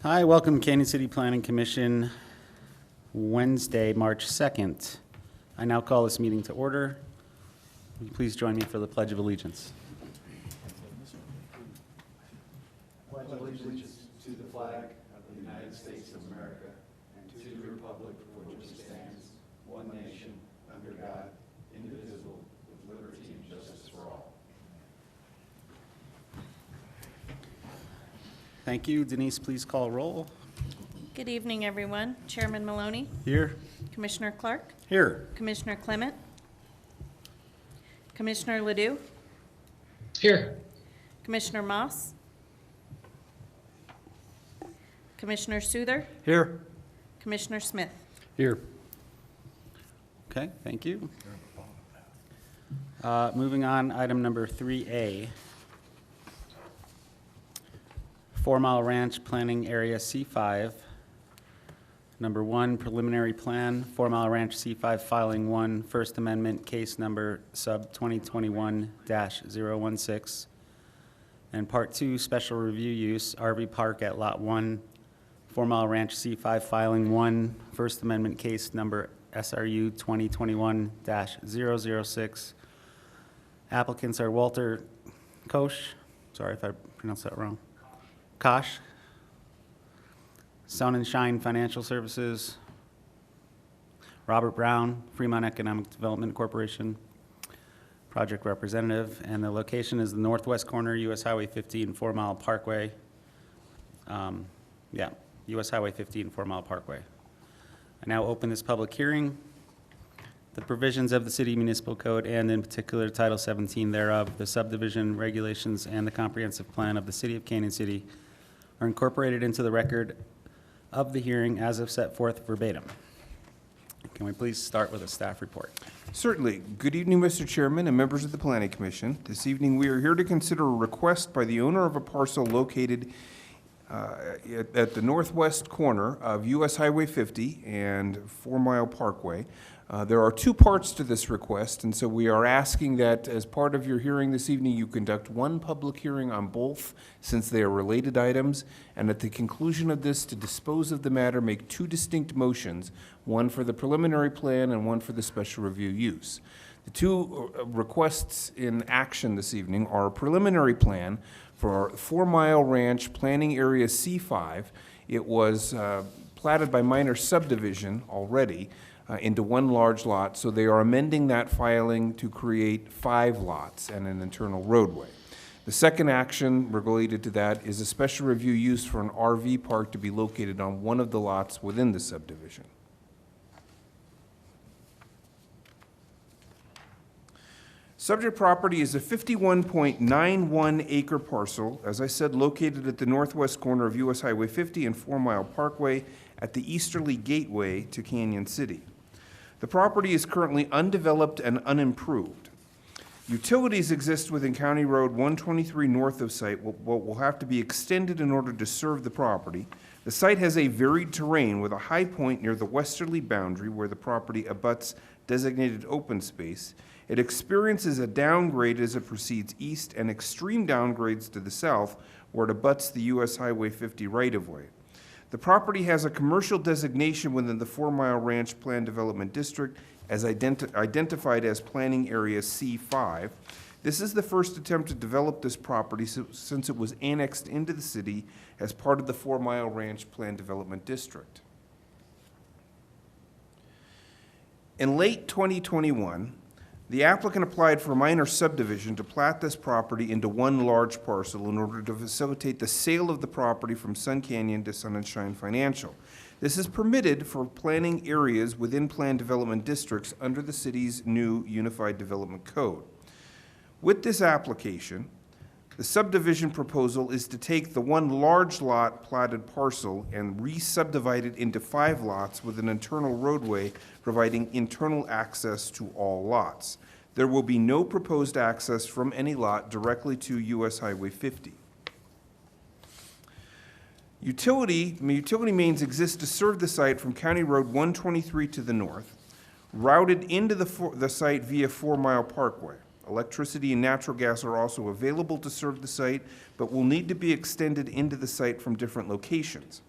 Hi, welcome Canyon City Planning Commission, Wednesday, March 2nd. I now call this meeting to order. Will you please join me for the Pledge of Allegiance? Pledge allegiance to the flag of the United States of America and to the republic for which it stands, one nation, under God, indivisible, with liberty and justice for all. Thank you. Denise, please call roll. Good evening, everyone. Chairman Maloney, Here. Commissioner Clark, Here. Commissioner Clement, Commissioner Ledoux, Here. Commissioner Moss, Commissioner Souther, Here. Commissioner Smith. Here. Okay, thank you. Moving on, item number 3A. 4 Mile Ranch Planning Area C5. Number 1, preliminary plan, 4 Mile Ranch C5 Filing 1, First Amendment, case number sub 2021-016. And Part 2, special review use, RV Park at Lot 1, 4 Mile Ranch C5 Filing 1, First Amendment, case number SRU 2021-006. Applicants are Walter Koch, sorry if I pronounced that wrong, Kosh, Sun and Shine Financial Services, Robert Brown, Fremont Economic Development Corporation, project representative, and the location is the northwest corner, US Highway 50 and 4 Mile Parkway. US Highway 50 and 4 Mile Parkway. I now open this public hearing. The provisions of the City Municipal Code and in particular Title 17 thereof, the subdivision regulations and the comprehensive plan of the City of Canyon City are incorporated into the record of the hearing as of set forth verbatim. Can we please start with a staff report? Certainly. Good evening, Mr. Chairman and members of the Planning Commission. This evening, we are here to consider a request by the owner of a parcel located at the northwest corner of US Highway 50 and 4 Mile Parkway. There are two parts to this request, and so we are asking that as part of your hearing this evening, you conduct one public hearing on both, since they are related items, and at the conclusion of this, to dispose of the matter, make two distinct motions, one for the preliminary plan and one for the special review use. The two requests in action this evening are a preliminary plan for 4 Mile Ranch Planning Area C5. It was platted by minor subdivision already into one large lot, so they are amending that filing to create 5 lots and an internal roadway. The second action related to that is a special review use for an RV park to be located on one of the lots within the subdivision. Subject property is a 51.91 acre parcel, as I said, located at the northwest corner of US Highway 50 and 4 Mile Parkway at the easterly gateway to Canyon City. The property is currently undeveloped and unimproved. Utilities exist within County Road 123 north of site, what will have to be extended in order to serve the property. The site has a varied terrain with a high point near the westerly boundary where the property abuts designated open space. It experiences a downgrade as it proceeds east and extreme downgrades to the south where it abuts the US Highway 50 right-of-way. The property has a commercial designation within the 4 Mile Ranch Plan Development District as identified as Planning Area C5. This is the first attempt to develop this property since it was annexed into the city as part of the 4 Mile Ranch Plan Development District. In late 2021, the applicant applied for a minor subdivision to plat this property into one large parcel in order to facilitate the sale of the property from Sun Canyon to Sun and Shine Financial. This is permitted for planning areas within planned development districts under the city's new Unified Development Code. With this application, the subdivision proposal is to take the one large lot platted parcel and re-subdivide it into 5 lots with an internal roadway providing internal access to all lots. There will be no proposed access from any lot directly to US Highway 50. Utility mains exist to serve the site from County Road 123 to the north, routed into the site via 4 Mile Parkway. Electricity and natural gas are also available to serve the site, but will need to be extended into the site from different locations.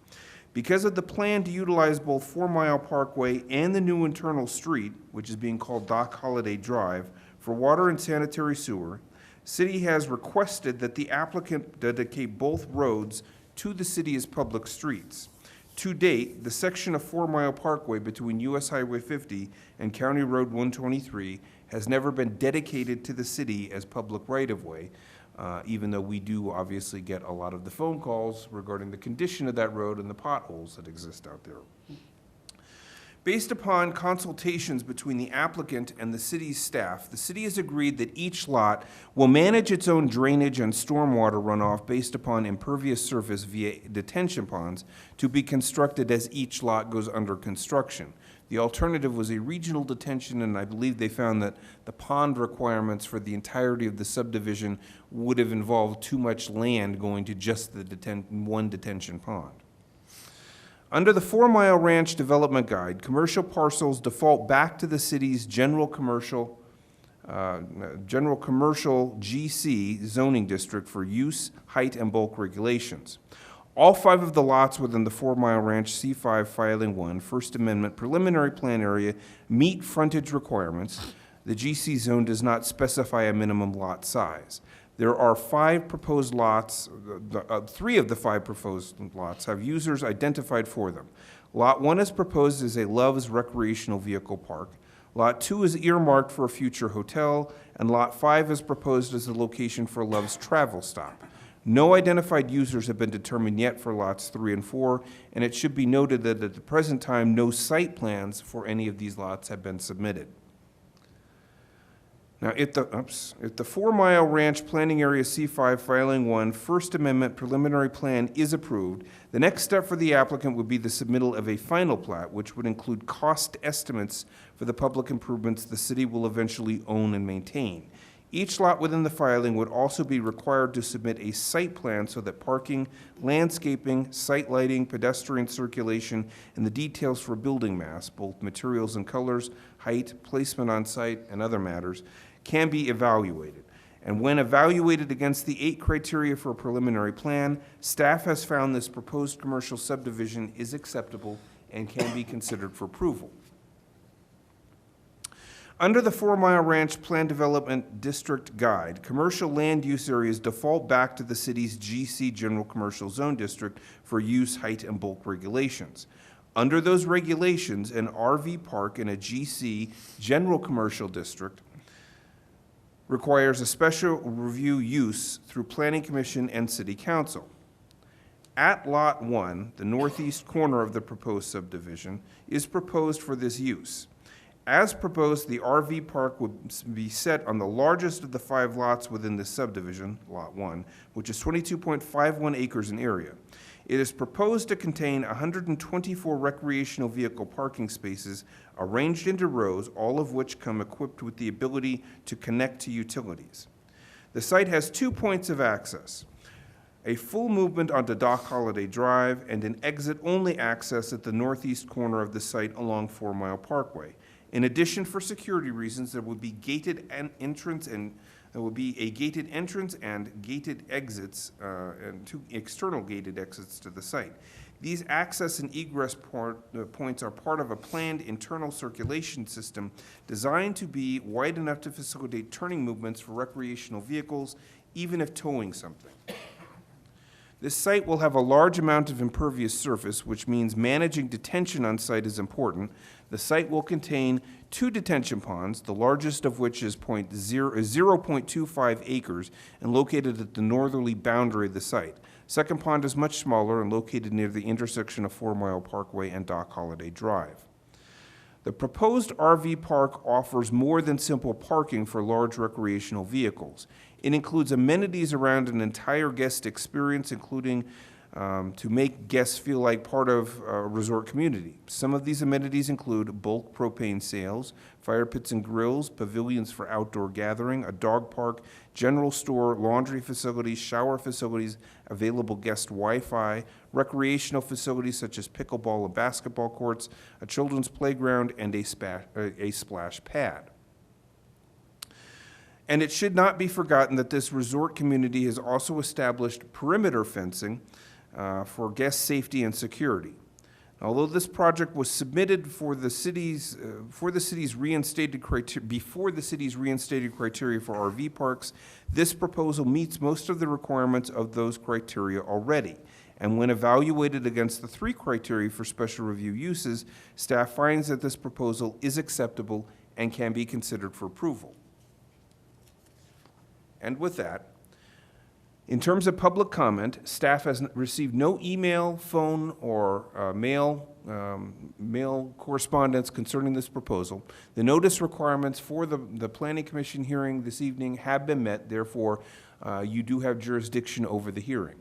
Because of the plan to utilize both 4 Mile Parkway and the new internal street, which is being called Dock Holiday Drive, for water and sanitary sewer, City has requested that the applicant dedicate both roads to the city as public streets. To date, the section of 4 Mile Parkway between US Highway 50 and County Road 123 has never been dedicated to the city as public right-of-way, even though we do obviously get a lot of the phone calls regarding the condition of that road and the potholes that exist out there. Based upon consultations between the applicant and the city's staff, the city has agreed that each lot will manage its own drainage and stormwater runoff based upon impervious surface via detention ponds to be constructed as each lot goes under construction. The alternative was a regional detention, and I believe they found that the pond requirements for the entirety of the subdivision would have involved too much land going to just the one detention pond. Under the 4 Mile Ranch Development Guide, commercial parcels default back to the city's general commercial GC zoning district for use, height, and bulk regulations. All 5 of the lots within the 4 Mile Ranch C5 Filing 1 First Amendment preliminary plan area meet frontage requirements. The GC zone does not specify a minimum lot size. There are 5 proposed lots. 3 of the 5 proposed lots have users identified for them. Lot 1 is proposed as a Love's recreational vehicle park. Lot 2 is earmarked for a future hotel, and Lot 5 is proposed as a location for Love's travel stop. No identified users have been determined yet for lots 3 and 4, and it should be noted that at the present time, no site plans for any of these lots have been submitted. Now, if the 4 Mile Ranch Planning Area C5 Filing 1 First Amendment preliminary plan is approved, the next step for the applicant would be the submittal of a final plat, which would include cost estimates for the public improvements the city will eventually own and maintain. Each lot within the filing would also be required to submit a site plan so that parking, landscaping, site lighting, pedestrian circulation, and the details for building mass, both materials and colors, height, placement on site, and other matters, can be evaluated. And when evaluated against the 8 criteria for a preliminary plan, staff has found this proposed commercial subdivision is acceptable and can be considered for approval. Under the 4 Mile Ranch Plan Development District Guide, commercial land use areas default back to the city's GC General Commercial Zone District for use, height, and bulk regulations. Under those regulations, an RV park in a GC General Commercial District requires a special review use through Planning Commission and City Council. At Lot 1, the northeast corner of the proposed subdivision is proposed for this use. As proposed, the RV park would be set on the largest of the 5 lots within this subdivision, Lot 1, which is 22.51 acres in area. It is proposed to contain 124 recreational vehicle parking spaces arranged into rows, all of which come equipped with the ability to connect to utilities. The site has 2 points of access: a full movement onto Dock Holiday Drive and an exit-only access at the northeast corner of the site along 4 Mile Parkway. In addition, for security reasons, there will be gated entrance and gated exits and 2 external gated exits to the site. These access and egress points are part of a planned internal circulation system designed to be wide enough to facilitate turning movements for recreational vehicles, even if towing something. This site will have a large amount of impervious surface, which means managing detention on site is important. The site will contain 2 detention ponds, the largest of which is 0.25 acres and located at the northerly boundary of the site. Second pond is much smaller and located near the intersection of 4 Mile Parkway and Dock Holiday Drive. The proposed RV park offers more than simple parking for large recreational vehicles. It includes amenities around an entire guest experience, including to make guests feel like part of a resort community. Some of these amenities include bulk propane sales, fire pits and grills, pavilions for outdoor gathering, a dog park, general store, laundry facilities, shower facilities, available guest Wi-Fi, recreational facilities such as pickleball and basketball courts, a children's playground, and a splash pad. And it should not be forgotten that this resort community has also established perimeter fencing for guest safety and security. Although this project was submitted for the city's reinstated criteria, before the city's reinstated criteria for RV parks, this proposal meets most of the requirements of those criteria already. And when evaluated against the 3 criteria for special review uses, staff finds that this proposal is acceptable and can be considered for approval. And with that, in terms of public comment, staff has received no email, phone, or mail correspondence concerning this proposal. The notice requirements for the Planning Commission hearing this evening have been met, therefore, you do have jurisdiction over the hearing.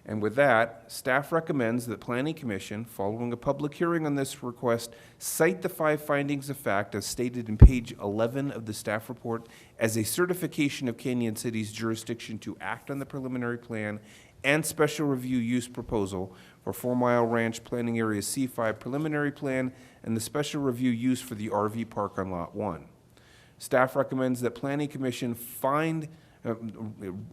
And with that, staff recommends that Planning Commission, following a public hearing on this request, cite the 5 findings of fact as stated in page 11 of the staff report as a certification of Canyon City's jurisdiction to act on the preliminary plan and special review use proposal for 4 Mile Ranch Planning Area C5 preliminary plan and the special review use for the RV park on Lot 1. Staff recommends that Planning Commission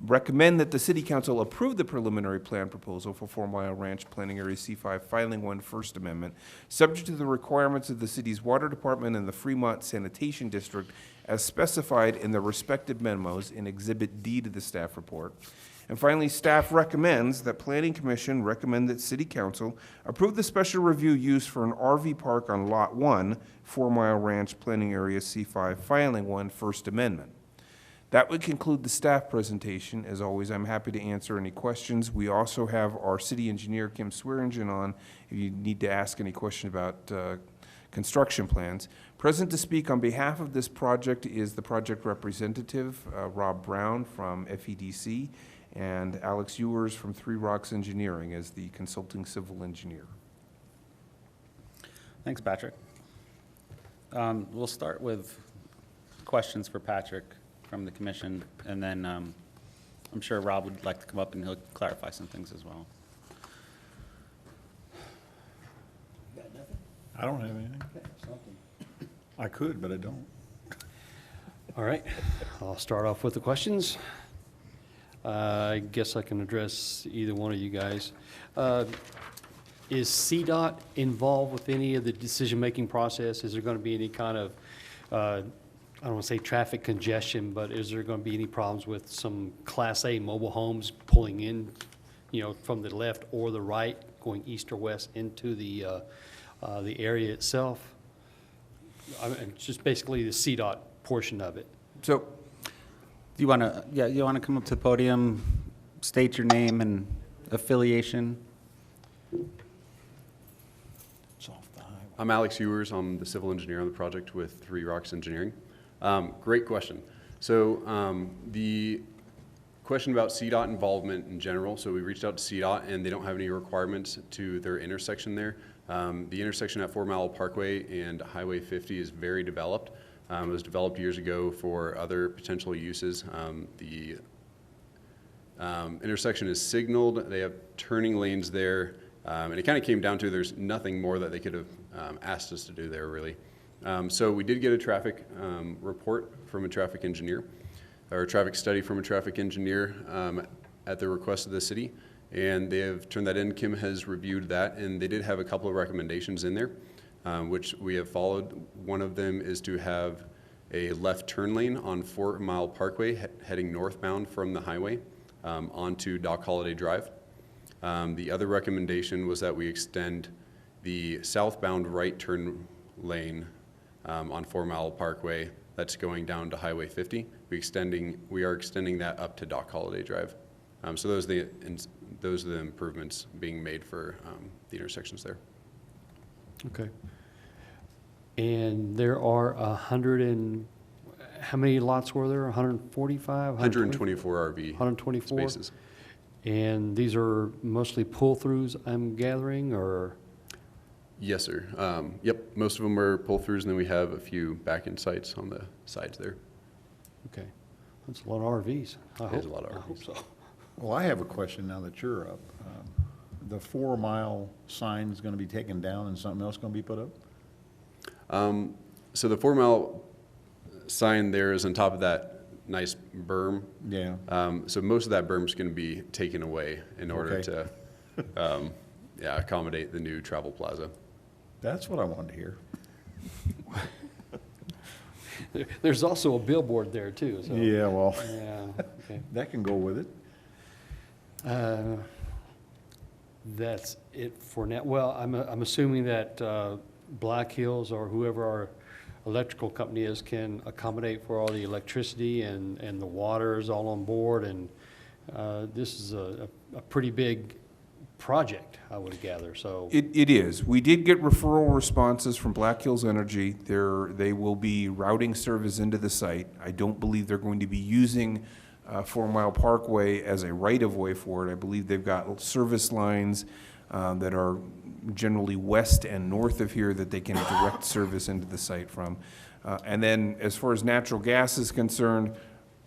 recommend that the City Council approve the preliminary plan proposal for 4 Mile Ranch Planning Area C5 Filing 1 First Amendment, subject to the requirements of the city's Water Department and the Fremont Sanitation District as specified in the respective memos in Exhibit D to the staff report. And finally, staff recommends that Planning Commission recommend that City Council approve the special review use for an RV park on Lot 1, 4 Mile Ranch Planning Area C5 Filing 1 First Amendment. That would conclude the staff presentation. As always, I'm happy to answer any questions. We also have our city engineer, Kim Swearingen, on if you need to ask any question about construction plans. Present to speak on behalf of this project is the project representative, Rob Brown from FEDC, and Alex Ewers from 3 Rocks Engineering as the consulting civil engineer. Thanks, Patrick. We'll start with questions for Patrick from the commission, and then I'm sure Rob would like to come up and he'll clarify some things as well. I don't have anything. I could, but I don't. All right, I'll start off with the questions. I guess I can address either one of you guys. Is CDOT involved with any of the decision-making process? Is there going to be any kind of, I don't want to say traffic congestion, but is there going to be any problems with some Class A mobile homes pulling in, from the left or the right, going east or west into the area itself? I mean, just basically the CDOT portion of it. So, Do you want to, you want to come up to the podium, state your name and affiliation? It's off the highway. I'm Alex Ewers. I'm the civil engineer on the project with 3 Rocks Engineering. Great question. So the question about CDOT involvement in general, so we reached out to CDOT and they don't have any requirements to their intersection there. The intersection at 4 Mile Parkway and Highway 50 is very developed. It was developed years ago for other potential uses. The intersection is signaled. They have turning lanes there. And it kind of came down to there's nothing more that they could have asked us to do there, really. So we did get a traffic report from a traffic engineer, or a traffic study from a traffic engineer at the request of the city. And they have turned that in. Kim has reviewed that, and they did have a couple of recommendations in there, which we have followed. One of them is to have a left turn lane on 4 Mile Parkway heading northbound from the highway onto Dock Holiday Drive. The other recommendation was that we extend the southbound right turn lane on 4 Mile Parkway that's going down to Highway 50. We are extending that up to Dock Holiday Drive. So those are the improvements being made for the intersections there. Okay. And there are 100 and, how many lots were there? 145? 124 RV 124? spaces. And these are mostly pull-throughs, I'm gathering, or? Yes, sir. Yep, most of them are pull-throughs, and then we have a few back-end sites on the sides there. Okay. That's a lot of RVs. It is a lot of I hope RVs. so. Well, I have a question now that you're up. The 4 Mile sign is going to be taken down and something else going to be put up? So the 4 Mile sign there is on top of that nice berm. Yeah. So most of that berm is going to be taken away in order Okay. to, accommodate the new travel plaza. That's what I wanted to hear. There's also a billboard there too, so. Yeah, well, Yeah, okay. that can go with it. That's it for now. Well, I'm assuming that Black Hills or whoever our electrical company is can accommodate for all the electricity and the water is all on board, and this is a pretty big project, I would gather, so. It is. We did get referral responses from Black Hills Energy. They will be routing service into the site. I don't believe they're going to be using 4 Mile Parkway as a right-of-way for it. I believe they've got service lines that are generally west and north of here that they can direct service into the site from. And then as far as natural gas is concerned,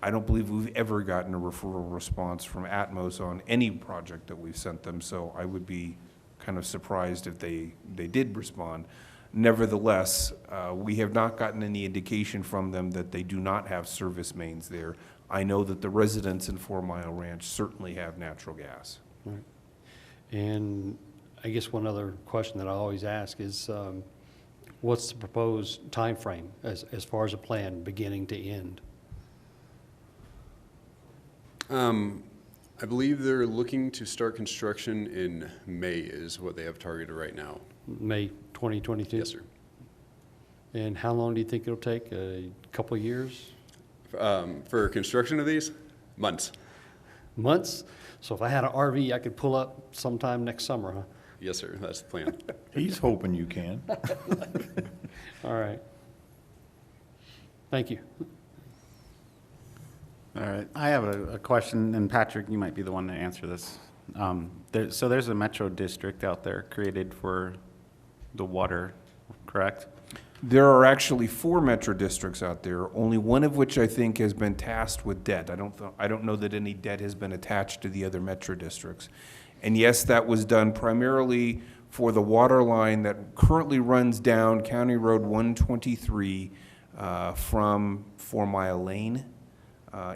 I don't believe we've ever gotten a referral response from Atmos on any project that we've sent them, so I would be kind of surprised if they did respond. Nevertheless, we have not gotten any indication from them that they do not have service mains there. I know that the residents in 4 Mile Ranch certainly have natural gas. Right. And I guess one other question that I always ask is, what's the proposed timeframe as far as a plan, beginning to end? I believe they're looking to start construction in May is what they have targeted right now. May 2022? Yes, sir. And how long do you think it'll take? A couple of years? For construction of these, months. Months? So if I had an RV, I could pull up sometime next summer, huh? Yes, sir, that's the plan. He's hoping you can. All right. Thank you. All right, I have a question, and Patrick, you might be the one to answer this. So there's a metro district out there created for the water, correct? There are actually 4 metro districts out there, only one of which I think has been tasked with debt. I don't know that any debt has been attached to the other metro districts. And yes, that was done primarily for the water line that currently runs down County Road 123 from 4 Mile Lane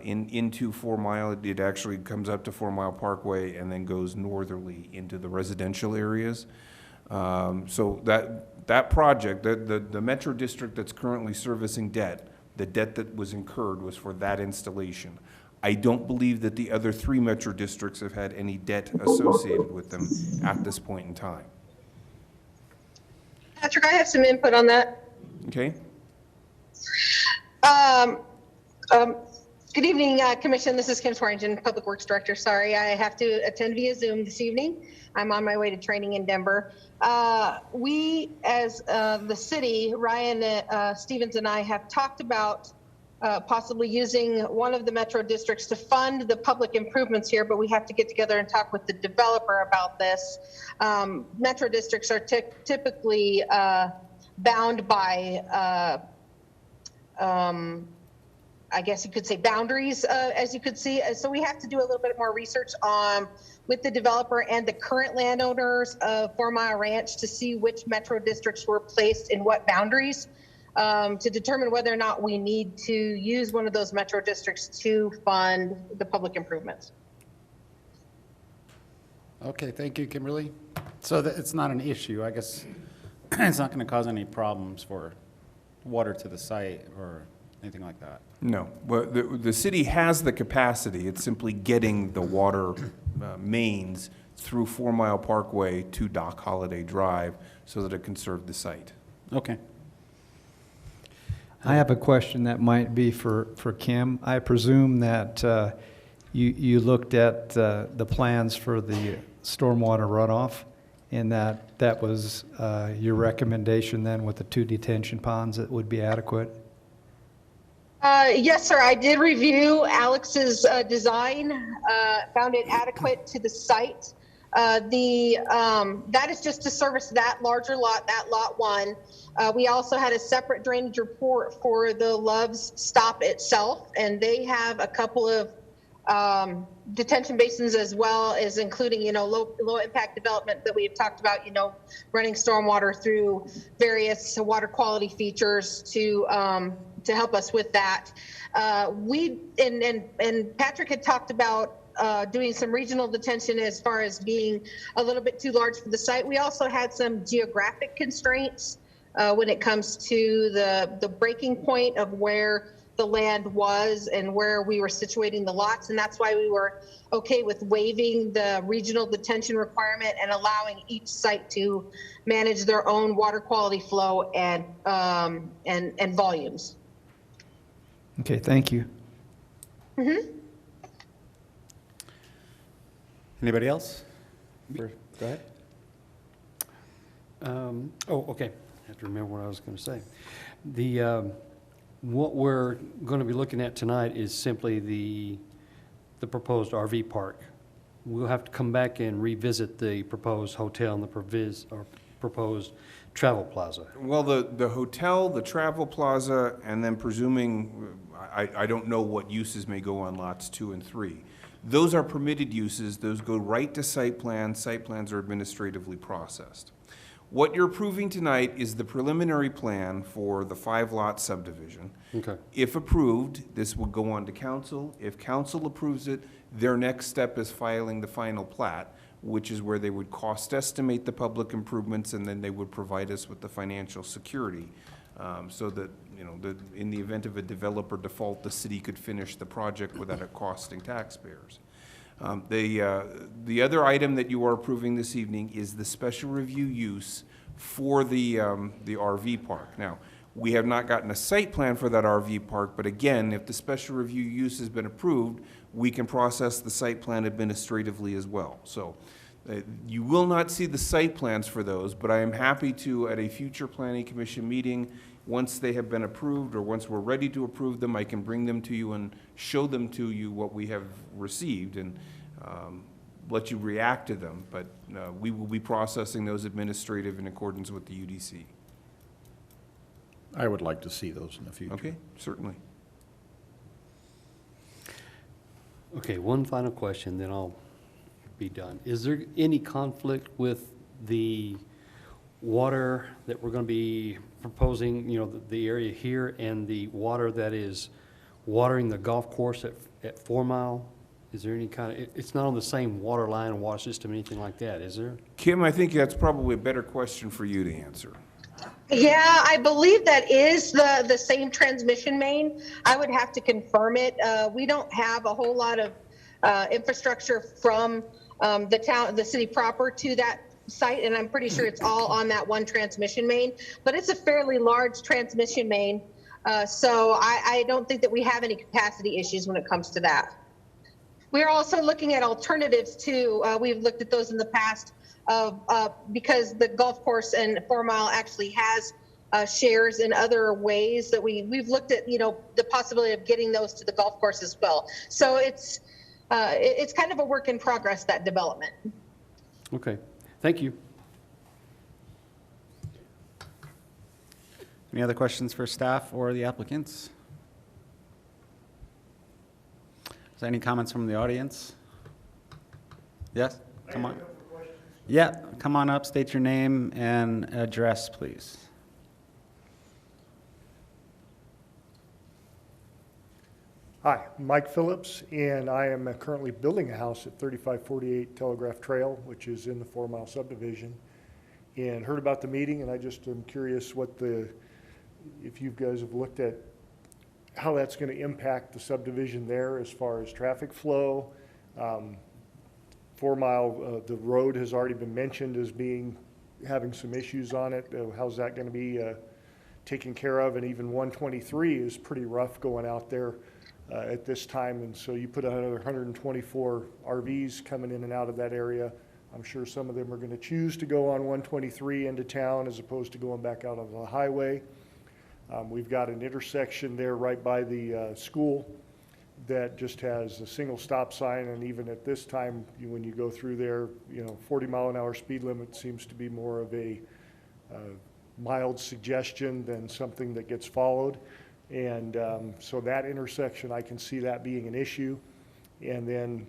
into 4 Mile. It actually comes up to 4 Mile Parkway and then goes northerly into the residential areas. So that project, the metro district that's currently servicing debt, the debt that was incurred was for that installation. I don't believe that the other 3 metro districts have had any debt associated with them at this point in time. Patrick, I have some input on that. Okay? Good evening, Commission. This is Kim Swearingen, Public Works Director. Sorry, I have to attend via Zoom this evening. I'm on my way to training in Denver. We, as the city, Ryan Stevens and I have talked about possibly using one of the metro districts to fund the public improvements here, but we have to get together and talk with the developer about this. Metro districts are typically bound by I guess you could say boundaries, as you could see. So we have to do a little bit more research with the developer and the current landowners of 4 Mile Ranch to see which metro districts were placed in what boundaries to determine whether or not we need to use one of those metro districts to fund the public improvements. Okay, thank you, Kimberly. So it's not an issue, I guess. It's not going to cause any problems for water to the site or anything like that? No. Well, the city has the capacity. It's simply getting the water mains through 4 Mile Parkway to Dock Holiday Drive so that it can serve the site. Okay. I have a question that might be for Kim. I presume that you looked at the plans for the stormwater runoff, and that was your recommendation then with the 2 detention ponds that would be adequate? Yes, sir. I did review Alex's design, found it adequate to the site. That is just to service that larger lot, that lot 1. We also had a separate drainage report for the Love's stop itself, and they have a couple of detention basins as well as including, low impact development that we have talked about, running stormwater through various water quality features to to help us with that. And Patrick had talked about doing some regional detention as far as being a little bit too large for the site. We also had some geographic constraints when it comes to the breaking point of where the land was and where we were situating the lots. And that's why we were okay with waiving the regional detention requirement and allowing each site to manage their own water quality flow and volumes. Okay, thank you. Anybody else? Go ahead. Okay. I have to remember what I was going to say. What we're going to be looking at tonight is simply the proposed RV park. We'll have to come back and revisit the proposed hotel and the proposed travel plaza. Well, the hotel, the travel plaza, and then presuming, I don't know what uses may go on lots 2 and 3. Those are permitted uses. Those go right to site plans. Site plans are administratively processed. What you're approving tonight is the preliminary plan for the 5-lot subdivision. Okay. If approved, this will go on to council. If council approves it, their next step is filing the final plat, which is where they would cost estimate the public improvements, and then they would provide us with the financial security, so that, you know, in the event of a developer default, the city could finish the project without it costing taxpayers. The other item that you are approving this evening is the special review use for the RV park. Now, we have not gotten a site plan for that RV park, but again, if the special review use has been approved, we can process the site plan administratively as well. So you will not see the site plans for those, but I am happy to, at a future planning commission meeting, once they have been approved or once we're ready to approve them, I can bring them to you and show them to you what we have received and let you react to them. But we will be processing those administrative in accordance with the UDC. I would like to see those in the future. Okay, certainly. Okay, one final question, then I'll be done. Is there any conflict with the water that we're going to be proposing, you know, the area here and the water that is watering the golf course at 4 Mile? Is there any kind of, it's not on the same water line or water system, anything like that, is there? Kim, I think that's probably a better question for you to answer. Yeah, I believe that is the same transmission main. I would have to confirm it. We don't have a whole lot of infrastructure from the city proper to that site, and I'm pretty sure it's all on that one transmission main, but it's a fairly large transmission main. So I don't think that we have any capacity issues when it comes to that. We're also looking at alternatives too. We've looked at those in the past because the golf course and 4 Mile actually has shares in other ways that we've looked at, you know, the possibility of getting those to the golf course as well. So it's kind of a work in progress, that development. Okay, thank you. Any other questions for staff or the applicants? Is there any comments from the audience? Yes, come on. Yeah, come on up, state your name and address, please. Hi, Mike Phillips, and I am currently building a house at 3548 Telegraph Trail, which is in the 4 Mile subdivision, and heard about the meeting, and I just am curious if you guys have looked at how that's going to impact the subdivision there as far as traffic flow. 4 Mile, the road has already been mentioned as having some issues on it. How's that going to be taken care of? And even 123 is pretty rough going out there at this time, and so you put another 124 RVs coming in and out of that area. I'm sure some of them are going to choose to go on 123 into town as opposed to going back out on the highway. We've got an intersection there right by the school that just has a single stop sign, and even at this time, when you go through there, 40-mile-an-hour speed limit seems to be more of a mild suggestion than something that gets followed. And so that intersection, I can see that being an issue. And then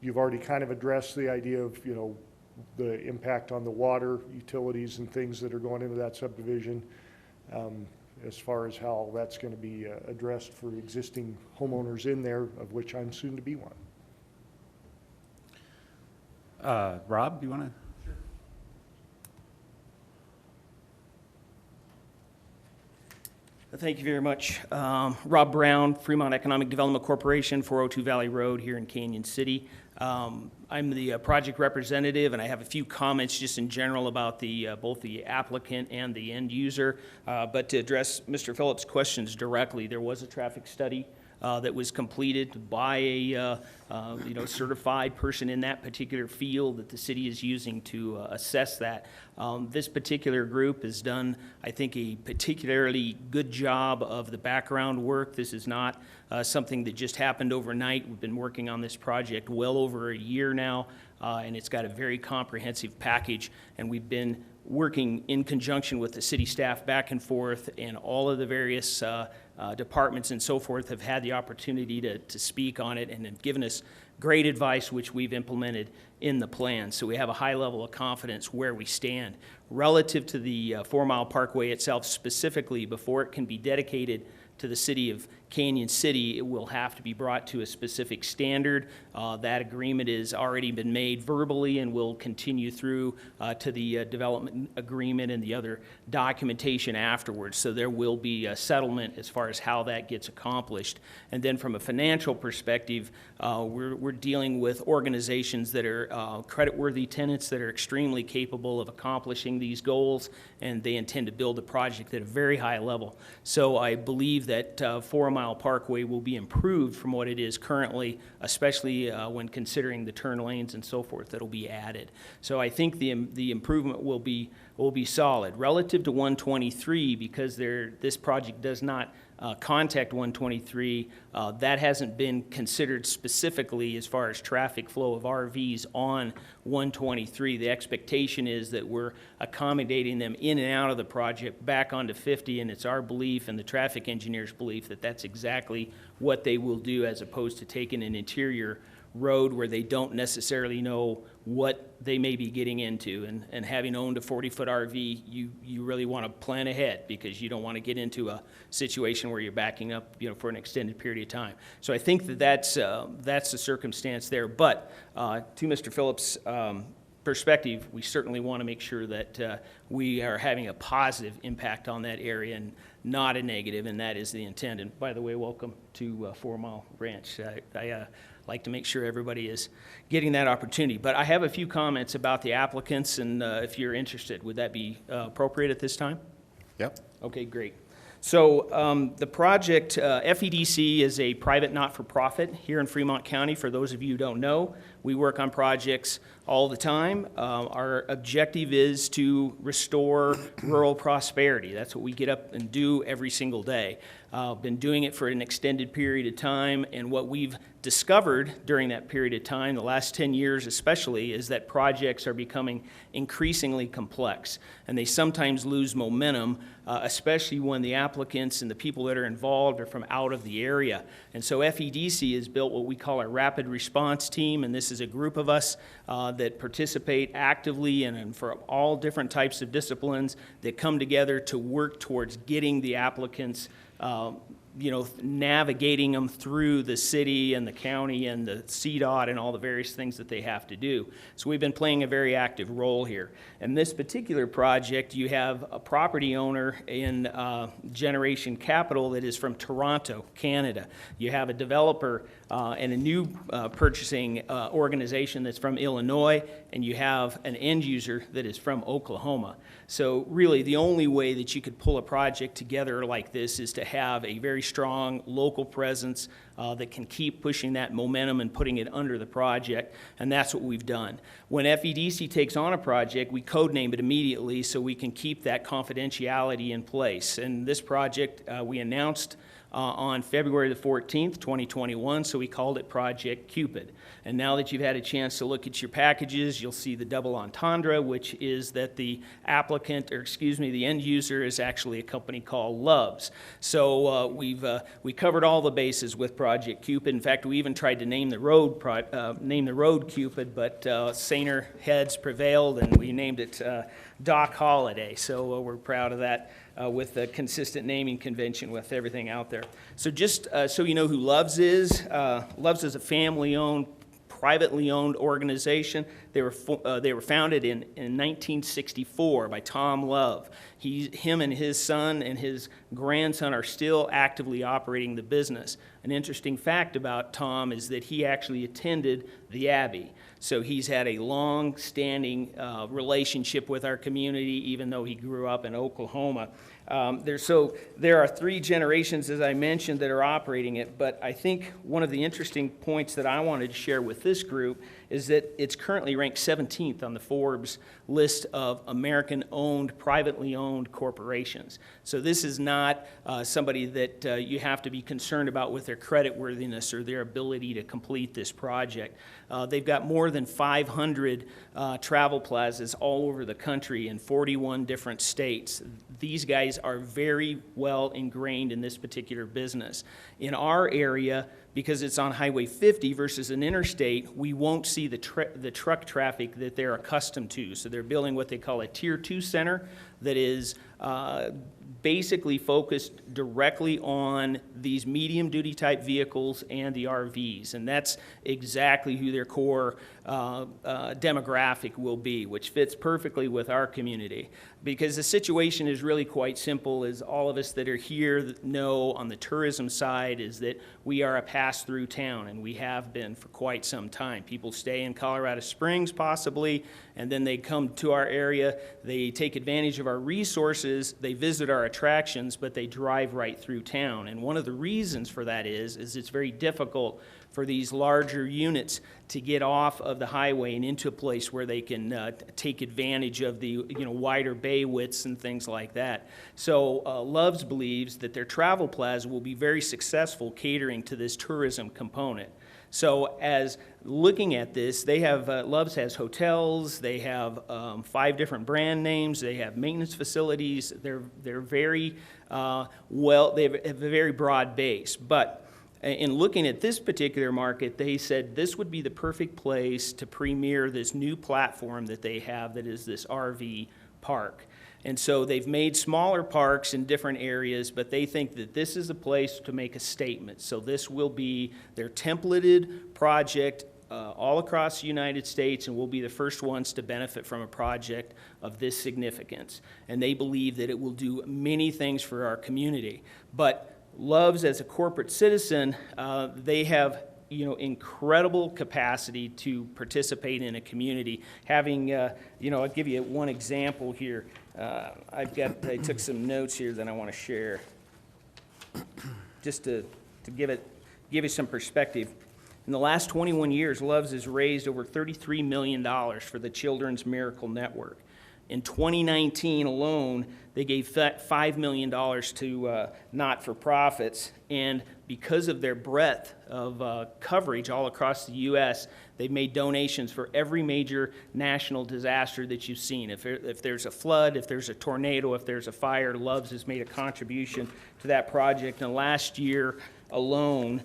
you've already kind of addressed the idea of, the impact on the water utilities and things that are going into that subdivision. as far as how that's going to be addressed for existing homeowners in there, of which I'm soon to be one. Rob, do you want to? Thank you very much. Rob Brown, Fremont Economic Development Corporation, 402 Valley Road here in Canyon City. I'm the project representative, and I have a few comments just in general about both the applicant and the end user. But to address Mr. Phillips' questions directly, there was a traffic study that was completed by a certified person in that particular field that the city is using to assess that. This particular group has done, I think, a particularly good job of the background work. This is not something that just happened overnight. We've been working on this project well over a year now, and it's got a very comprehensive package, and we've been working in conjunction with the city staff back and forth, and all of the various departments and so forth have had the opportunity to speak on it and have given us great advice, which we've implemented in the plan. So we have a high level of confidence where we stand. Relative to the 4 Mile Parkway itself specifically, before it can be dedicated to the city of Canyon City, it will have to be brought to a specific standard. That agreement has already been made verbally and will continue through to the development agreement and the other documentation afterwards. So there will be a settlement as far as how that gets accomplished. And then from a financial perspective, we're dealing with organizations that are creditworthy tenants that are extremely capable of accomplishing these goals, and they intend to build the project at a very high level. So I believe that 4 Mile Parkway will be improved from what it is currently, especially when considering the turn lanes and so forth that'll be added. So I think the improvement will be solid. Relative to 123, because this project does not contact 123, that hasn't been considered specifically as far as traffic flow of RVs on 123. The expectation is that we're accommodating them in and out of the project back onto 50, and it's our belief and the traffic engineer's belief that that's exactly what they will do, as opposed to taking an interior road where they don't necessarily know what they may be getting into. And having owned a 40-foot RV, you really want to plan ahead, because you don't want to get into a situation where you're backing up, for an extended period of time. So I think that's the circumstance there. But to Mr. Phillips' perspective, we certainly want to make sure that we are having a positive impact on that area and not a negative, and that is the intent. And by the way, welcome to 4 Mile Ranch. I like to make sure everybody is getting that opportunity. But I have a few comments about the applicants, and if you're interested, would that be appropriate at this time? Yep. Okay, great. So the project, FEDC is a private not-for-profit here in Fremont County. For those of you who don't know, we work on projects all the time. Our objective is to restore rural prosperity. That's what we get up and do every single day. Been doing it for an extended period of time, and what we've discovered during that period of time, the last 10 years especially, is that projects are becoming increasingly complex, and they sometimes lose momentum, especially when the applicants and the people that are involved are from out of the area. And so FEDC has built what we call our rapid response team, and this is a group of us that participate actively and for all different types of disciplines that come together to work towards getting the applicants navigating them through the city and the county and the CDOT and all the various things that they have to do. So we've been playing a very active role here. In this particular project, you have a property owner in Generation Capital that is from Toronto, Canada. You have a developer and a new purchasing organization that's from Illinois, and you have an end user that is from Oklahoma. So really, the only way that you could pull a project together like this is to have a very strong local presence that can keep pushing that momentum and putting it under the project, and that's what we've done. When FEDC takes on a project, we codename it immediately so we can keep that confidentiality in place. And this project we announced on February the 14th, 2021, so we called it Project Cupid. And now that you've had a chance to look at your packages, you'll see the double entendre, which is that the the end user is actually a company called Loves. So we covered all the bases with Project Cupid. In fact, we even tried to name the road Cupid, but saner heads prevailed, and we named it Doc Holiday. So we're proud of that with a consistent naming convention with everything out there. So just so you know who Loves is, Loves is a family-owned, privately owned organization. They were founded in 1964 by Tom Love. Him and his son and his grandson are still actively operating the business. An interesting fact about Tom is that he actually attended the Abbey. So he's had a long-standing relationship with our community, even though he grew up in Oklahoma. There are 3 generations, as I mentioned, that are operating it, but I think one of the interesting points that I wanted to share with this group is that it's currently ranked 17th on the Forbes list of American-owned, privately owned corporations. So this is not somebody that you have to be concerned about with their creditworthiness or their ability to complete this project. They've got more than 500 travel plazas all over the country in 41 different states. These guys are very well ingrained in this particular business. In our area, because it's on Highway 50 versus an interstate, we won't see the truck traffic that they're accustomed to. So they're building what they call a Tier 2 center that is basically focused directly on these medium-duty type vehicles and the RVs. And that's exactly who their core demographic will be, which fits perfectly with our community. Because the situation is really quite simple, as all of us that are here know on the tourism side, is that we are a pass-through town, and we have been for quite some time. People stay in Colorado Springs possibly, and then they come to our area, they take advantage of our resources, they visit our attractions, but they drive right through town. And one of the reasons for that is it's very difficult for these larger units to get off of the highway and into a place where they can take advantage of the wider bay widths and things like that. So Loves believes that their travel plaza will be very successful catering to this tourism component. So as looking at this, they have, Loves has hotels, they have 5 different brand names, they have maintenance facilities, they're very they have a very broad base. But in looking at this particular market, they said this would be the perfect place to premiere this new platform that they have that is this RV park. And so they've made smaller parks in different areas, but they think that this is a place to make a statement. So this will be their templated project all across the United States, and we'll be the first ones to benefit from a project of this significance. And they believe that it will do many things for our community. But Loves, as a corporate citizen, they have incredible capacity to participate in a community. Having, I'll give you one example here. I took some notes here that I want to share, just to give you some perspective. In the last 21 years, Loves has raised over $33 million for the Children's Miracle Network. In 2019 alone, they gave $5 million to not-for-profits, and because of their breadth of coverage all across the U.S., they've made donations for every major national disaster that you've seen. If there's a flood, if there's a tornado, if there's a fire, Loves has made a contribution to that project. And last year alone,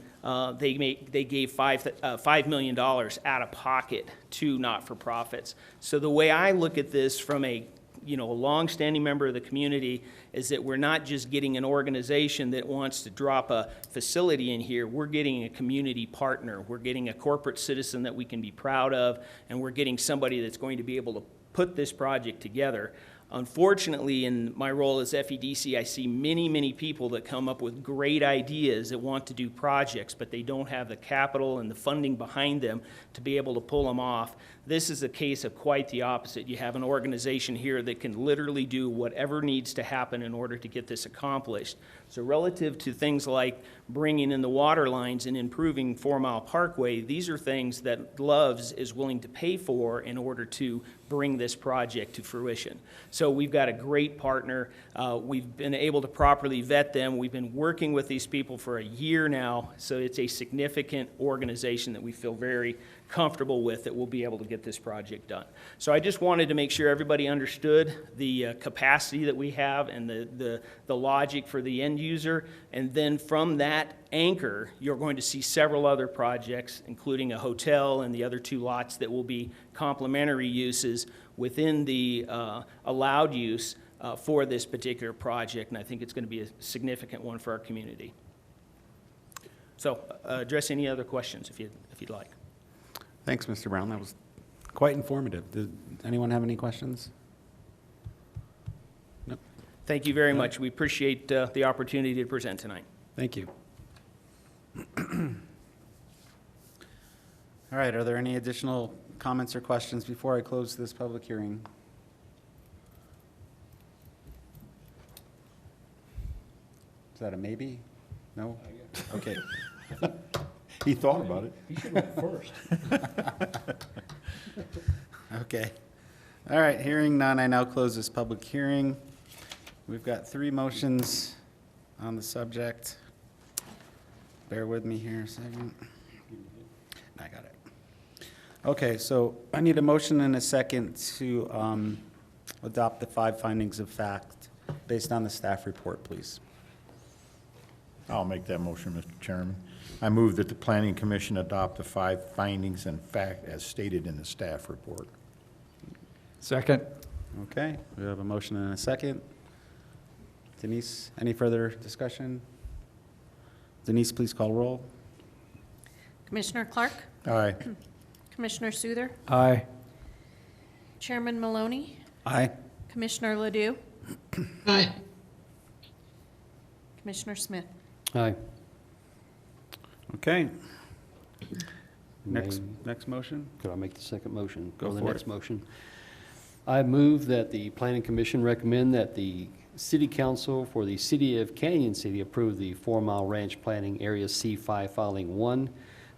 they gave $5 million out of pocket to not-for-profits. So the way I look at this from a long-standing member of the community is that we're not just getting an organization that wants to drop a facility in here. We're getting a community partner. We're getting a corporate citizen that we can be proud of, and we're getting somebody that's going to be able to put this project together. Unfortunately, in my role as FEDC, I see many, many people that come up with great ideas that want to do projects, but they don't have the capital and the funding behind them to be able to pull them off. This is a case of quite the opposite. You have an organization here that can literally do whatever needs to happen in order to get this accomplished. So relative to things like bringing in the water lines and improving 4 Mile Parkway, these are things that Loves is willing to pay for in order to bring this project to fruition. So we've got a great partner. We've been able to properly vet them. We've been working with these people for a year now, so it's a significant organization that we feel very comfortable with that we'll be able to get this project done. So I just wanted to make sure everybody understood the capacity that we have and the logic for the end user. And then from that anchor, you're going to see several other projects, including a hotel and the other 2 lots that will be complementary uses within the allowed use for this particular project, and I think it's going to be a significant one for our community. So address any other questions if you'd like. Thanks, Mr. Brown. That was quite informative. Did anyone have any questions? No? Thank you very much. We appreciate the opportunity to present tonight. Thank you. All right, are there any additional comments or questions before I close this public hearing? Is that a maybe? No? Okay. He thought about it. You should have went first. Okay. All right, hearing none, I now close this public hearing. We've got 3 motions on the subject. Bear with me here a second. I got it. Okay, so I need a motion and a second to adopt the 5 findings of fact based on the staff report, please. I'll make that motion, Mr. Chairman. I move that the Planning Commission adopt the 5 findings and fact as stated in the staff report. Second. Okay, we have a motion and a second. Denise, any further discussion? Denise, please call roll. Commissioner Clark? Aye. Commissioner Souther? Aye. Chairman Maloney? Aye. Commissioner Ledoux? Aye. Commissioner Smith? Aye. Okay. Next May- motion? Could I make the second motion? Go Or the for next it. motion? I move that the Planning Commission recommend that the City Council for the City of Canyon City approve the 4 Mile Ranch Planning Area C5 Filing 1,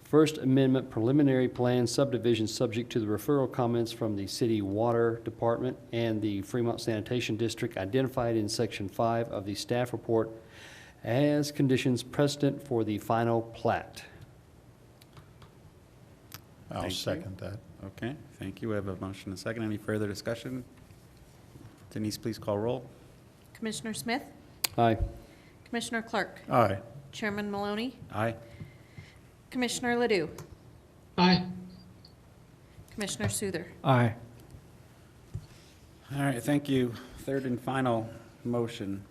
First Amendment Preliminary Plan subdivision subject to the referral comments from the City Water Department and the Fremont Sanitation District identified in Section 5 of the staff report as conditions precedent for the final plat. I'll Thank you. second that. Okay, thank you. We have a motion and a second. Any further discussion? Denise, please call roll. Commissioner Smith? Aye. Commissioner Clark? Aye. Chairman Maloney? Aye. Commissioner Ledoux? Aye. Commissioner Souther? Aye. All right, thank you. Third and final motion.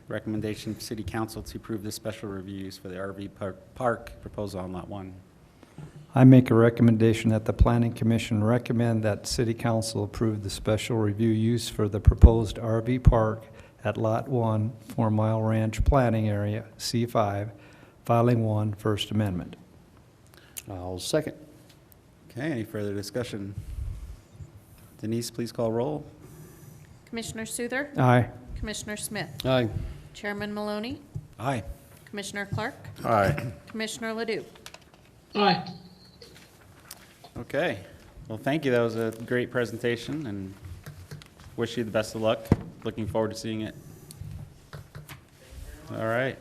Recommendation of City Council to approve the special reviews for the RV park proposal on Lot 1. I make a recommendation that the Planning Commission recommend that City Council approve the special review use for the proposed RV park at Lot 1, 4 Mile Ranch Planning Area, C5, Filing 1, First Amendment. I'll second. Okay, any further discussion? Denise, please call roll. Commissioner Souther? Aye. Commissioner Smith? Aye. Chairman Maloney? Aye. Commissioner Clark? Aye. Commissioner Ledoux? Aye. Okay, well, thank you. That was a great presentation, and wish you the best of luck. Looking forward to seeing it. All right.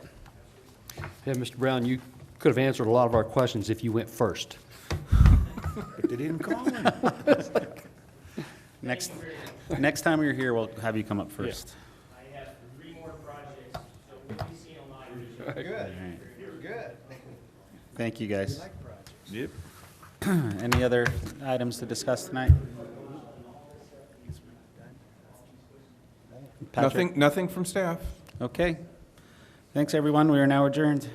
Yeah, Mr. Brown, you could have answered a lot of our questions if you went first. They didn't call me. Next time you're here, we'll have you come up first. I have 3 more projects, so we'll be seeing a lot of you. All right. Good. Thank you, guys. Yep. Any other items to discuss tonight? Patrick? Nothing from staff. Okay. Thanks, everyone. We are now adjourned.